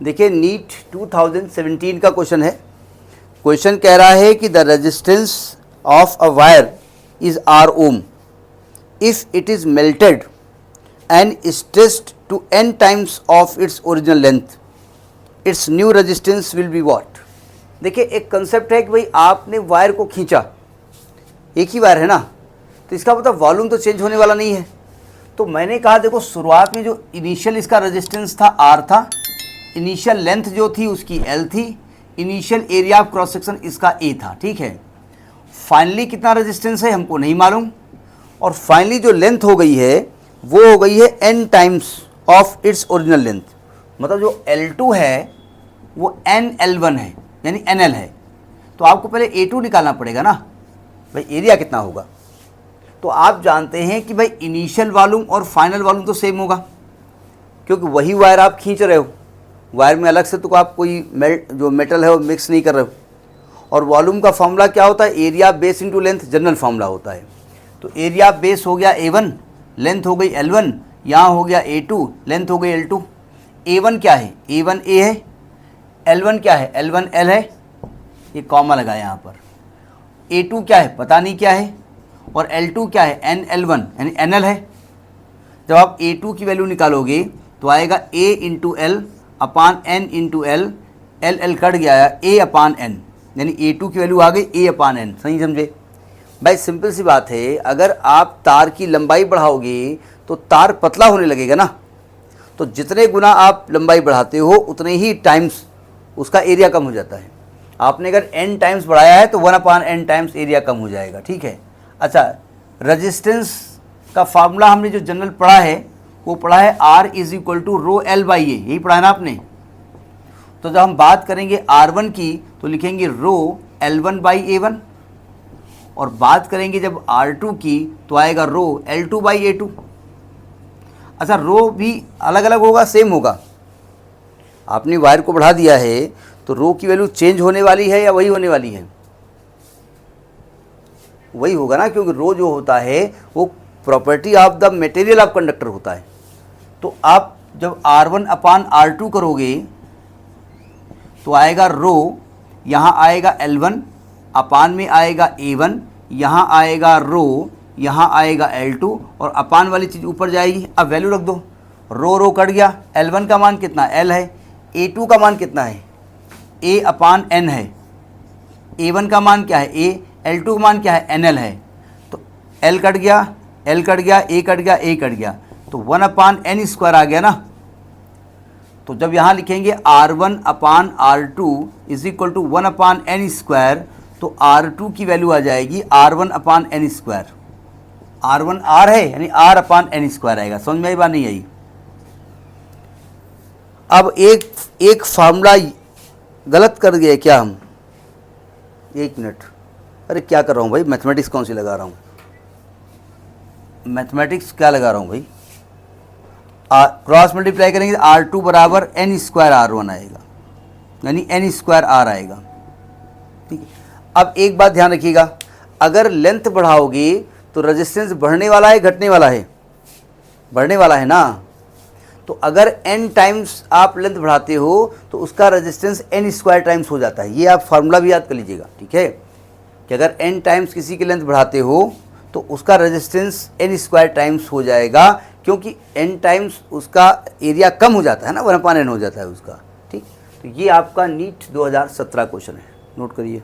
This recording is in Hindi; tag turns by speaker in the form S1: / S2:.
S1: देखिए नीट 2017 का क्वेश्चन है। क्वेश्चन कह रहा है कि the resistance of a wire is R ohm if it is melted and stressed to n times of its original length, its new resistance will be what. देखिए एक कंसेप्ट है कि भाई आपने वायर को खींचा, एक ही वायर है ना, तो इसका मतलब वॉल्यूम तो चेंज होने वाला नहीं है। तो मैंने कहा देखो शुरुआत में जो इनिशियल इसका रेजिस्टेंस था R था, इनिशियल लेंथ जो थी उसकी L थी, initial area of cross section इसका A था, ठीक है। फाइनली कितना रेजिस्टेंस है हमको नहीं मालूम, और फाइनली जो लेंथ हो गई है वो हो गई है n times of its original length. मतलब जो L2 है वो NL1 है यानी NL है। तो आपको पहले A2 निकालना पड़ेगा ना, भाई एरिया कितना होगा। तो आप जानते हैं कि भाई इनिशियल वॉल्यूम और फाइनल वॉल्यूम तो सेम होगा, क्योंकि वही वायर आप खींच रहे हो, वायर में अलग से तो आप कोई जो मेटल है वो मिक्स नहीं कर रहे हो। और वॉल्यूम का फॉर्मूला क्या होता है, area base into length, general formula होता है। तो एरिया बेस हो गया A1, लेंथ हो गई L1, यहाँ हो गया A2, लेंथ हो गई L2। A1 क्या है, A1 A है, L1 क्या है, L1 L है, ये कॉमा लगा यहाँ पर। A2 क्या है पता नहीं क्या है, और L2 क्या है NL1 यानी NL है। जब आप A2 की वैल्यू निकालोगे तो आएगा A into L upon N into L, L cut गया A अपान N, यानी A2 की वैल्यू आ गई A अपान N। सही समझे भाई, सिंपल सी बात है। अगर आप तार की लंबाई बढ़ाओगे तो तार पतला होने लगेगा ना, तो जितने गुना आप लंबाई बढ़ाते हो उतने ही टाइम्स उसका एरिया कम हो जाता है। आपने अगर n टाइम्स बढ़ाया है तो 1 अपान n टाइम्स एरिया कम हो जाएगा, ठीक है। अच्छा, रेजिस्टेंस का फार्मूला हमने जो जनरल पढ़ा है वो पढ़ा है R is equal to rho L by A, यही पढ़ा है ना आपने। तो जब हम बात करेंगे R1 की तो लिखेंगे रो L1 बाई A1, और बात करेंगे जब R2 की तो आएगा रो L2 बाई A2। अच्छा, रो भी अलग अलग होगा सेम होगा। आपने वायर को बढ़ा दिया है तो रो की वैल्यू चेंज होने वाली है या वही होने वाली है, वही होगा ना, क्योंकि रो जो होता है वो property of the material of conductor होता है। तो आप जब R1 अपान R2 करोगे तो आएगा रो, यहाँ आएगा L1 अपान में आएगा A1, यहाँ आएगा रो, यहाँ आएगा L2, और अपान वाली चीज़ ऊपर जाएगी। अब वैल्यू रख दो, रो कट गया, L1 का मान कितना L है, A2 का मान कितना है A अपान N है, A1 का मान क्या है A, L2 का मान क्या है NL है। तो L कट गया, L कट गया, A कट गया, A कट गया, तो 1 अपान N स्क्वायर आ गया ना। तो जब यहाँ लिखेंगे R1 upon R2 is equal to 1 upon N square, तो R2 की वैल्यू आ जाएगी R1 अपान N स्क्वायर। R1 R है यानी R अपान N स्क्वायर आएगा। समझ में आई बात नहीं आई। अब एक फार्मूला गलत कर गए क्या हम, एक मिनट, अरे क्या कर रहा हूँ भाई, मैथमेटिक्स कौन सी लगा रहा हूँ, मैथमेटिक्स क्या लगा रहा हूँ भाई। क्रॉस मल्टीप्लाई करेंगे तो R2 बराबर N स्क्वायर R1 आएगा, यानी N स्क्वायर R आएगा, ठीक है। अब एक बात ध्यान रखिएगा, अगर लेंथ बढ़ाओगे तो रेजिस्टेंस बढ़ने वाला है घटने वाला है, बढ़ने वाला है ना। तो अगर n टाइम्स आप लेंथ बढ़ाते हो तो उसका रेजिस्टेंस n स्क्वायर टाइम्स हो जाता है। ये आप फार्मूला भी याद कर लीजिएगा, ठीक है, कि अगर n टाइम्स किसी की लेंथ बढ़ाते हो तो उसका रेजिस्टेंस n स्क्वायर टाइम्स हो जाएगा, क्योंकि n टाइम्स उसका एरिया कम हो जाता है ना, 1 अपान n हो जाता है उसका, ठीक। तो ये आपका नीट 2017 क्वेश्चन है, नोट करिए।